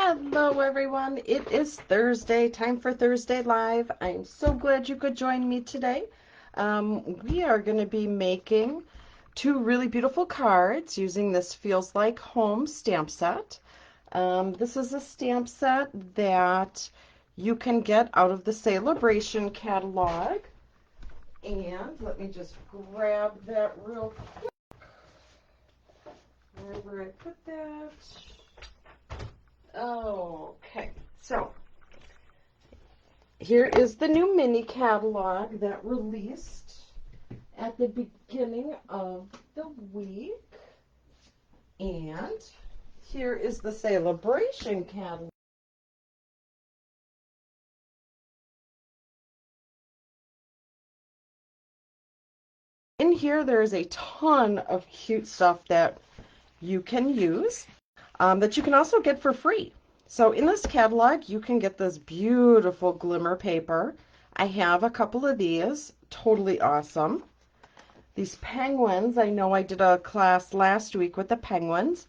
Hello everyone, it is Thursday, time for Thursday Live. I'm so glad you could join me today. We are going to be making two really beautiful cards using this Feels Like Home stamp set. This is a stamp set that you can get out of the Sale A Bration catalog. And let me just grab that real quick, wherever I put that. Okay, so here is the new mini catalog that released at the beginning of the week. And here is the Sale A Bration catalog. In here, there is a ton of cute stuff that you can use that you can also get for free. So in this catalog, you can get this beautiful glimmer paper. I have a couple of these, totally awesome. These penguins, I know I did a class last week with the penguins,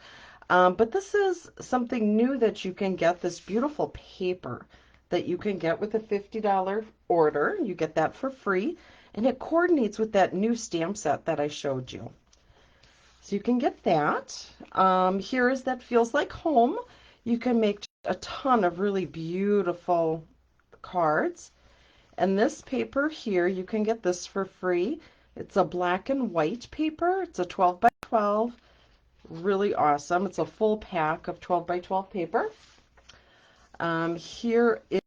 but this is something new that you can get, this beautiful paper that you can get with a $50 order. You get that for free, and it coordinates with that new stamp set that I showed you. So you can get that. Here is that Feels Like Home. You can make a ton of really beautiful cards. And this paper here, you can get this for free. It's a black and white paper. It's a 12 by 12. Really awesome. It's a full pack of 12 by 12 paper. Here is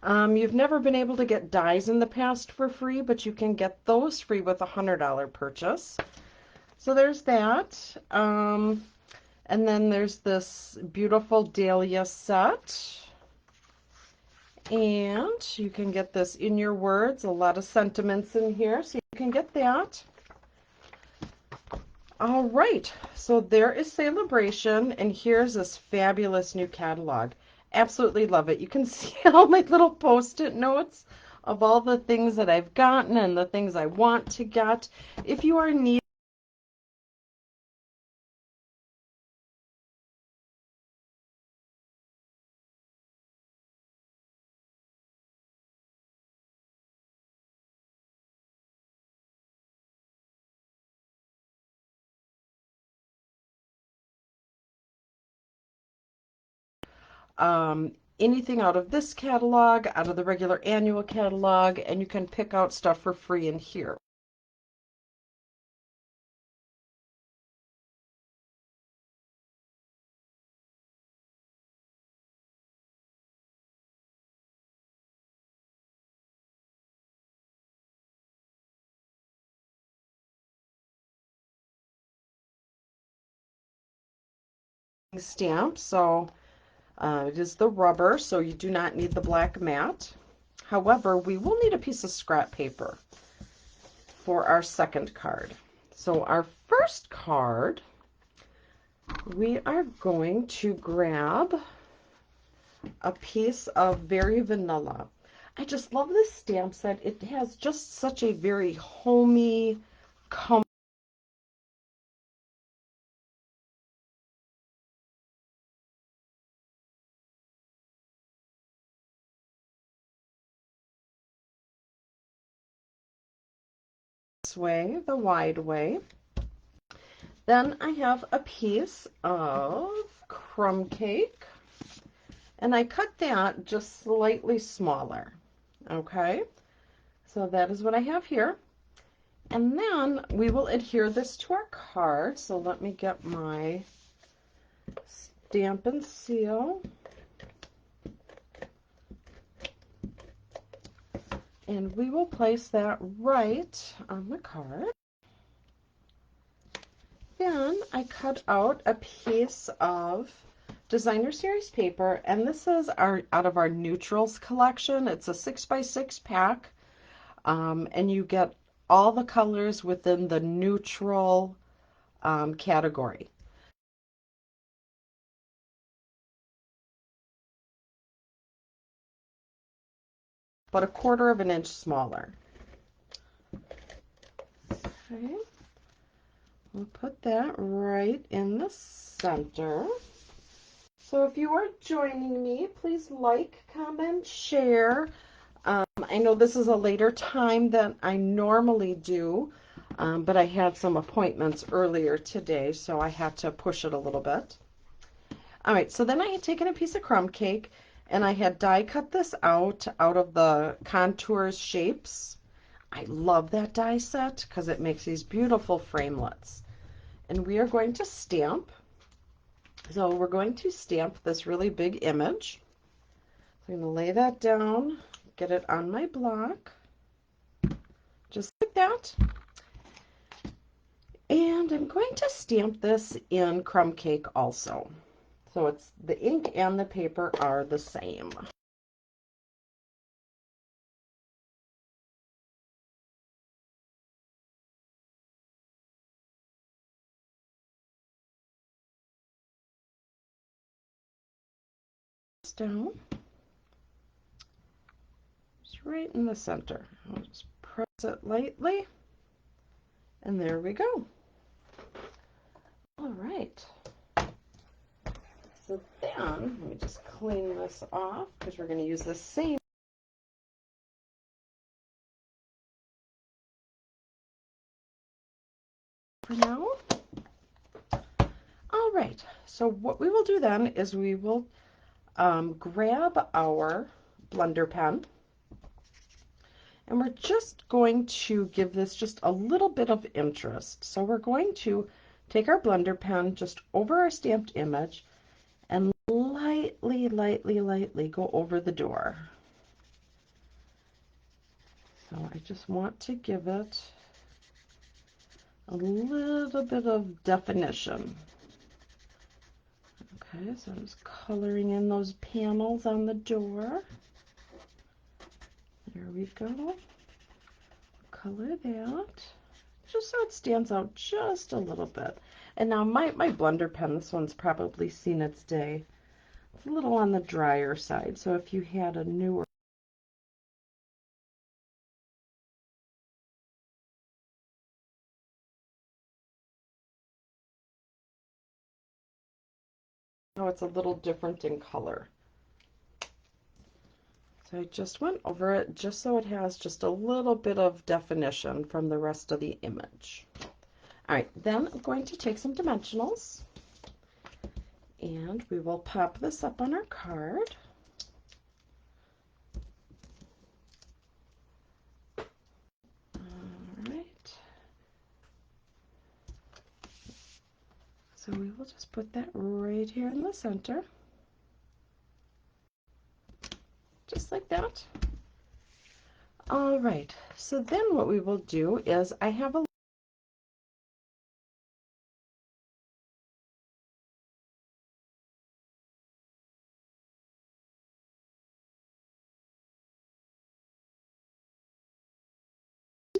you've never been able to get dies in the past for free, but you can get those free with a $100 purchase. So there's that. And then there's this beautiful dahlia set. And you can get this in your words, a lot of sentiments in here, so you can get that. All right, so there is Sale A Bration, and here's this fabulous new catalog. Absolutely love it. You can see all my little post-it notes of all the things that I've gotten and the things I want to get. If you are needing anything out of this catalog, out of the regular annual catalog, and you can pick out stuff for free in here. Stamp, so it is the rubber, so you do not need the black mat. However, we will need a piece of scrap paper for our second card. So our first card, we are going to grab a piece of Very Vanilla. I just love this stamp set. It has just such a very homey, comfortable way, the wide way. Then I have a piece of crumb cake, and I cut that just slightly smaller. Okay, so that is what I have here. And then we will adhere this to our card. So let me get my stamp and seal. And we will place that right on the card. Then I cut out a piece of designer series paper, and this is out of our neutrals collection. It's a 6x6 pack, and you get all the colors within the neutral category. About a quarter of an inch smaller. Okay, we'll put that right in the center. So if you are joining me, please like, comment, share. I know this is a later time than I normally do, but I had some appointments earlier today, so I had to push it a little bit. All right, so then I had taken a piece of crumb cake and I had die cut this out of the contours shapes. I love that die set because it makes these beautiful framelets. And we are going to stamp. So we're going to stamp this really big image. So I'm going to lay that down, get it on my block, just like that. And I'm going to stamp this in crumb cake also. So it's the ink and the paper are the same. Down, just right in the center. I'll just press it lightly, and there we go. All right. So then, let me just clean this off because we're going to use the same for now. All right. So what we will do then is we will grab our blender pen, and we're just going to give this just a little bit of interest. So we're going to take our blender pen just over our stamped image and lightly, lightly, lightly go over the door. So I just want to give it a little bit of definition. Okay, so I'm just coloring in those panels on the door. There we go. Color that, just so it stands out just a little bit. And now my blender pen, this one's probably seen its day. It's a little on the drier side, so if you had a newer, oh, it's a little different in color. So I just went over it just so it has just a little bit of definition from the rest of the image. All right, then I'm going to take some dimensionals and we will pop this up on our card. All right. So we will just put that right here in the center. Just like that. All right, so then what we will do is I have a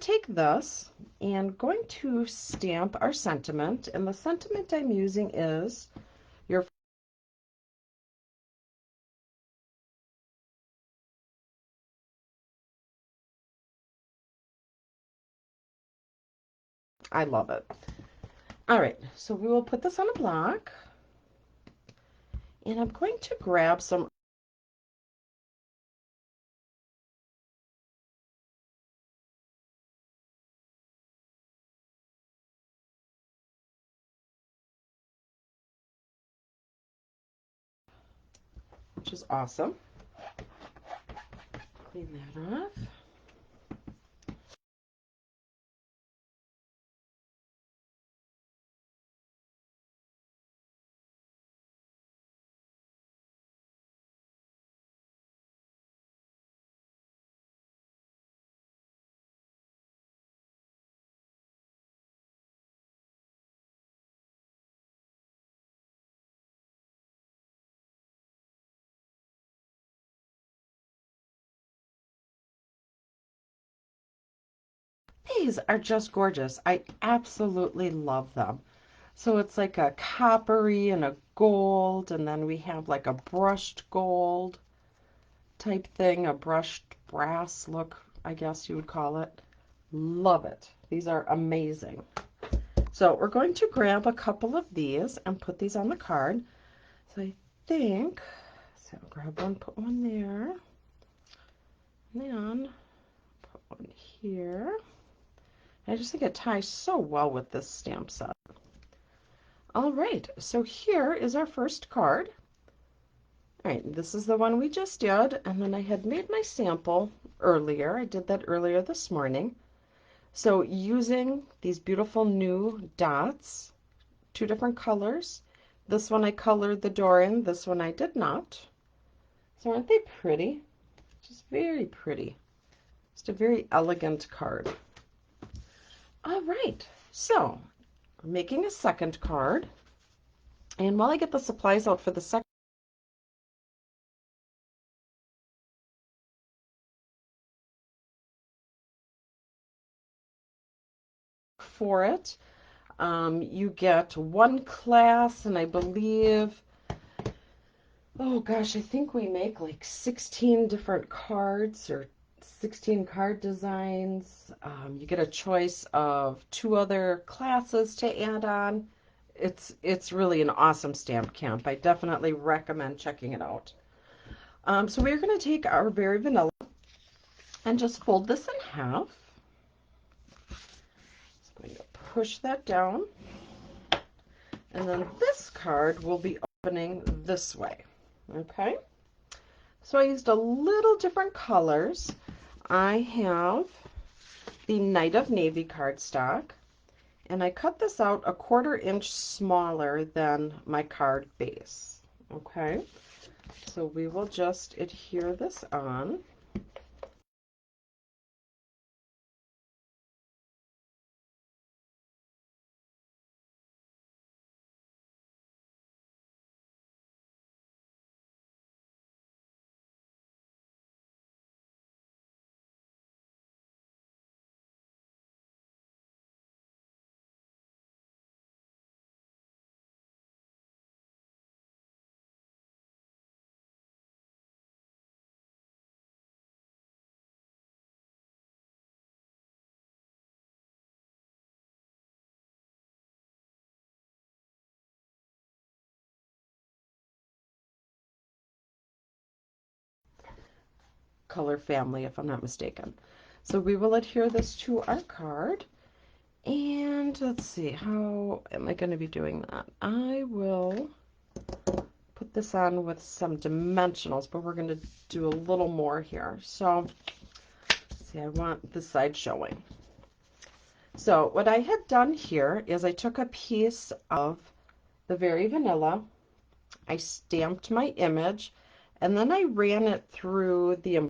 take this and going to stamp our sentiment, and the sentiment I'm using is your I love it. All right, so we will put this on a block and I'm going to grab some which is awesome. Clean that off. These are just gorgeous. I absolutely love them. So it's like a coppery and a gold, and then we have like a brushed gold type thing, a brushed brass look, I guess you would call it. Love it. These are amazing. So we're going to grab a couple of these and put these on the card. So I think, so grab one, put one there, and then put one here. I just think it ties so well with this stamp set. All right, so here is our first card. All right, this is the one we just did, and then I had made my sample earlier. I did that earlier this morning. So using these beautiful new dots, two different colors. This one I colored the door in, this one I did not. So aren't they pretty? Just very pretty. Just a very elegant card. All right, so we're making a second card. And while I get the supplies out for the second for it, you get one class, and I believe, oh gosh, I think we make like 16 different cards or 16 card designs. You get a choice of 2 other classes to add on. It's really an awesome stamp camp. I definitely recommend checking it out. So we're going to take our Very Vanilla and just fold this in half. Just going to push that down. And then this card will be opening this way. Okay? So I used a little different colors. I have the Night of Navy cardstock, and I cut this out a 1/4 inch smaller than my card base. Okay? So we will just adhere this on. Color family, if I'm not mistaken. So we will adhere this to our card. And let's see, how am I going to be doing that? I will put this on with some dimensionals, but we're going to do a little more here. So, see, I want this side showing. So what I had done here is I took a piece of the Very Vanilla, I stamped my image, and then I ran it through the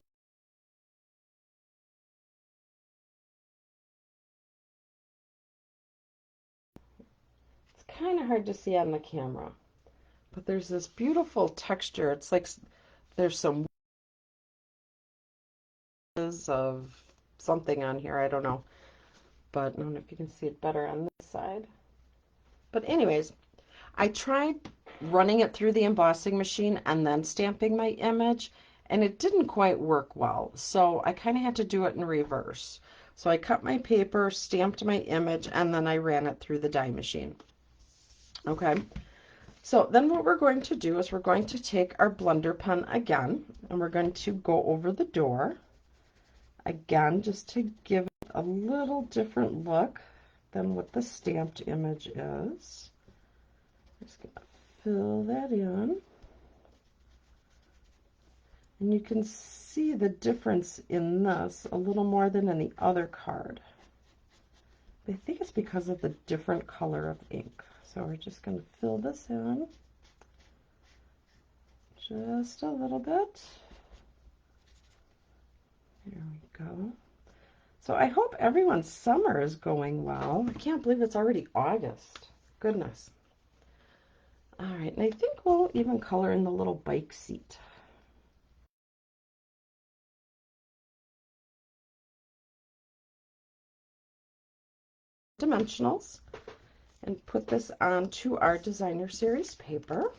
It's kind of hard to see on the camera, but there's this beautiful texture. It's like there's some of something on here, I don't know, but I don't know if you can see it better on this side. But anyways, I tried running it through the embossing machine and then stamping my image, and it didn't quite work well, so I kind of had to do it in reverse. So I cut my paper, stamped my image, and then I ran it through the die machine. Okay, so then what we're going to do is we're going to take our blender pen again, and we're going to go over the door again, just to give it a little different look than what the stamped image is. Just gonna fill that in. And you can see the difference in this a little more than in the other card. I think it's because of the different color of ink. So we're just going to fill this in just a little bit. There we go. So I hope everyone's summer is going well. I can't believe it's already August. Goodness. All right, and I think we'll even color in the little bike seat. dimensionals and put this onto our designer series paper.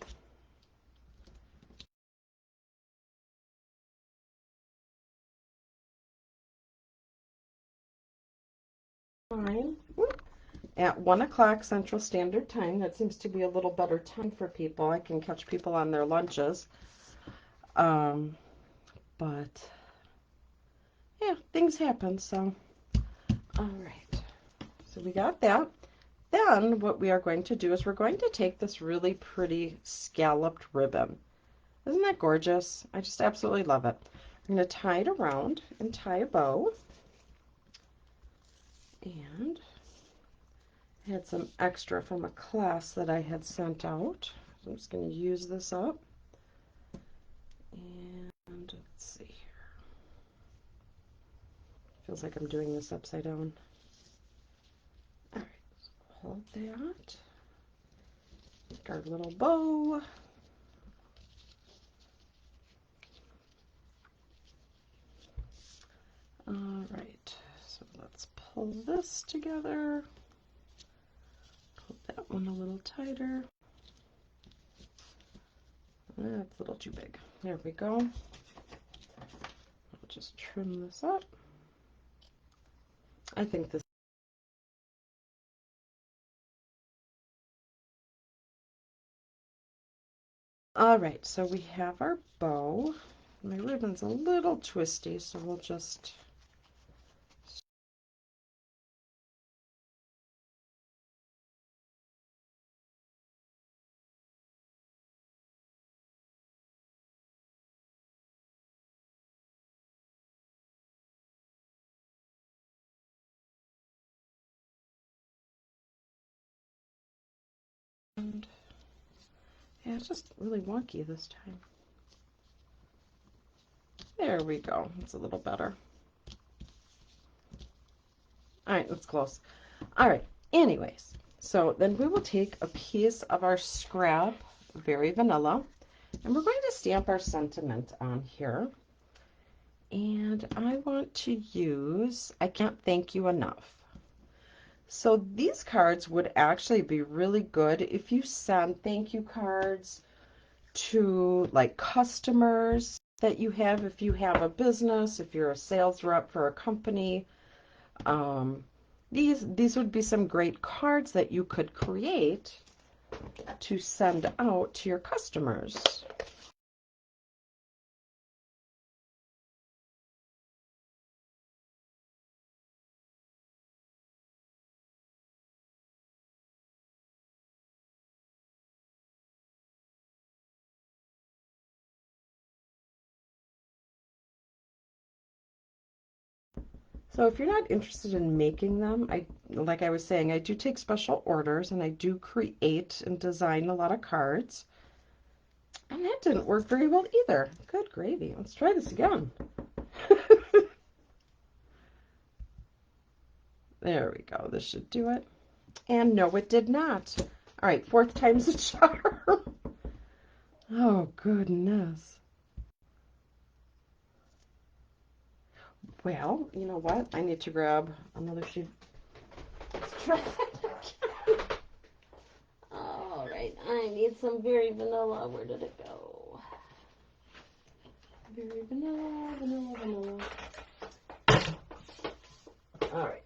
Fine. At 1 o'clock Central Standard Time. That seems to be a little better time for people. I can catch people on their lunches. But yeah, things happen, so all right. So we got that. Then what we are going to do is we're going to take this really pretty scalloped ribbon. Isn't that gorgeous? I just absolutely love it. I'm going to tie it around and tie a bow. And I had some extra from a class that I had sent out. So I'm just going to use this up. And let's see here. Feels like I'm doing this upside down. All right, so hold that. Make our little bow. All right, so let's pull this together. Pull that one a little tighter. That's a little too big. There we go. I'll just trim this up. I think this. All right, so we have our bow. My ribbon's a little twisty, so we'll just and yeah, it's just really wonky this time. There we go. It's a little better. All right, that's close. All right, anyways, so then we will take a piece of our scrap, Very Vanilla, and we're going to stamp our sentiment on here. And I want to use I Can't Thank You Enough. So these cards would actually be really good if you send thank you cards to like customers that you have, if you have a business, if you're a sales rep for a company. These would be some great cards that you could create to send out to your customers. So if you're not interested in making them, like I was saying, I do take special orders and I do create and design a lot of cards. And that didn't work very well either. Good gravy. Let's try this again. There we go. This should do it. And no, it did not. All right, fourth time's a charm. Oh, goodness. Well, you know what? I need to grab another sheet. Let's try that again. All right, I need some Very Vanilla. Where did it go? Very Vanilla, Vanilla, Vanilla. All right,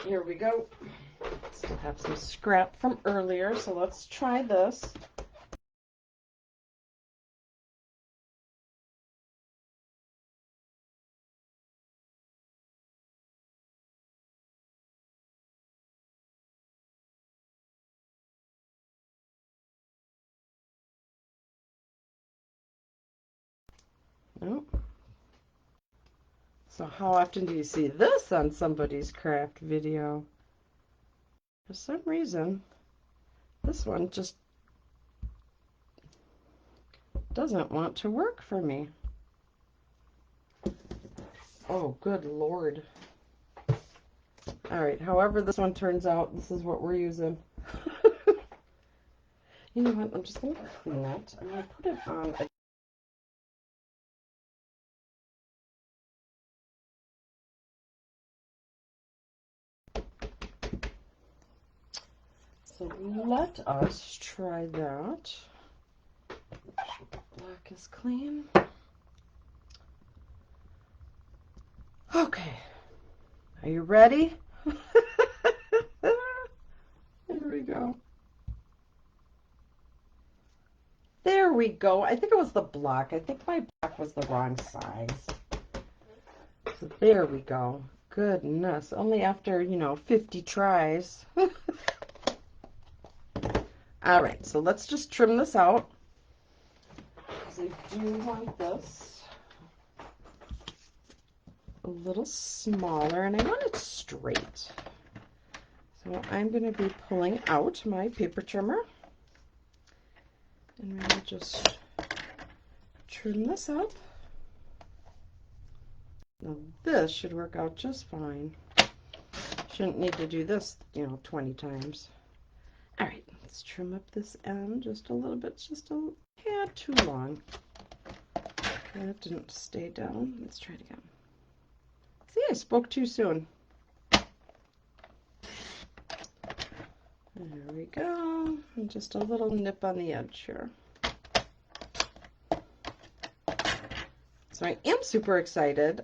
here we go. Still have some scrap from earlier, so let's try this. Nope. So how often do you see this on somebody's craft video? For some reason, this one just doesn't want to work for me. Oh, good Lord. All right, however this one turns out, this is what we're using. You know what? I'm just going to clean it. I'm going to put it on a So let us try that. Black is clean. Okay. Are you ready? Here we go. There we go. I think it was the black. I think my black was the wrong size. So there we go. Goodness. Only after, 50 tries. All right, so let's just trim this out. Because I do want this a little smaller, and I want it straight. So I'm going to be pulling out my paper trimmer. And we'll just trim this up. Now this should work out just fine. Shouldn't need to do this, 20 times. All right, let's trim up this end just a little bit, just a tad too long. That didn't stay down. Let's try it again. See, I spoke too soon. There we go. And just a little nip on the edge here. So I am super excited.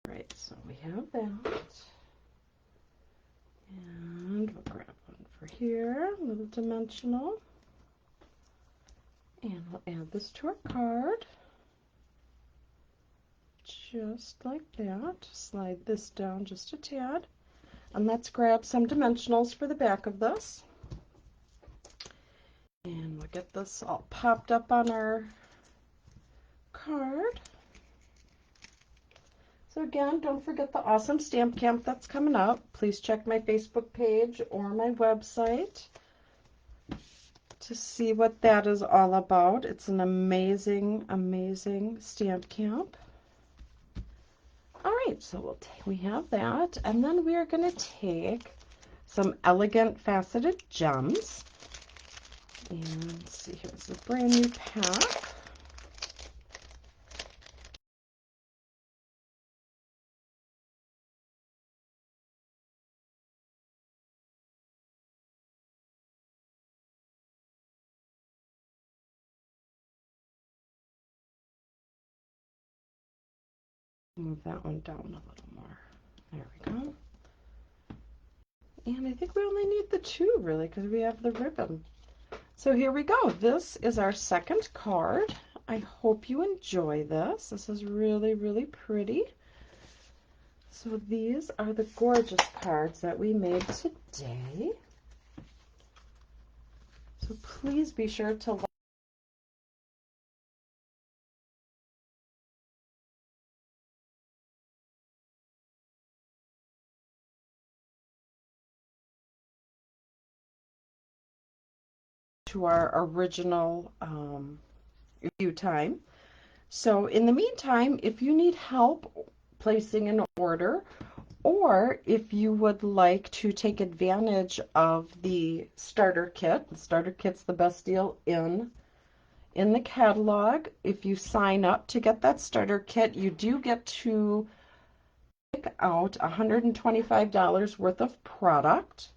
Right, so we have that. And we'll grab one for here, a little dimensional. And we'll add this to our card. Just like that. Slide this down just a tad. And let's grab some dimensionals for the back of this. And we'll get this all popped up on our card. So again, don't forget the awesome stamp camp that's coming up. Please check my Facebook page or my website to see what that is all about. It's an amazing, amazing stamp camp. All right, so we have that, and then we are going to take some elegant faceted gems. And let's see, here's a brand new pack. Move that one down a little more. There we go. And I think we only need the two, really, because we have the ribbon. So here we go. This is our second card. I hope you enjoy this. This is really, really pretty. So these are the gorgeous cards that we made today. So please be sure to like to our original review time. So in the meantime, if you need help placing an order, or if you would like to take advantage of the starter kit's the best deal in the catalog. If you sign up to get that starter kit, you do get to pick out $125 worth of product.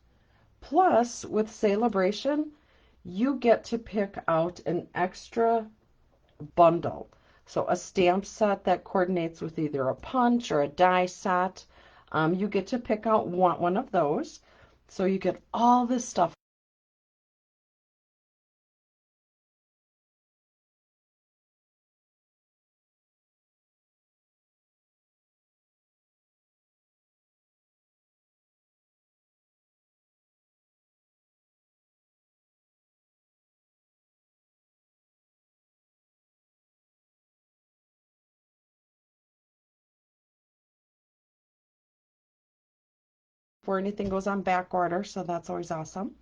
Plus, with Sale A Bration, you get to pick out an extra bundle. So a stamp set that coordinates with either a punch or a die set. You get to pick out one of those. So you get all this stuff before anything goes on back order, so that's always awesome.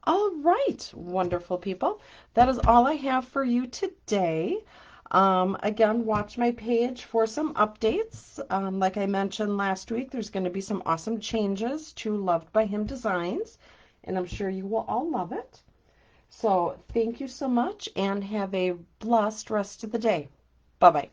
All right, wonderful people. That is all I have for you today. Again, watch my page for some updates. Like I mentioned last week, there's going to be some awesome changes to Loved by Him designs, and I'm sure you will all love it. So thank you so much and have a blessed rest of the day. Bye-bye.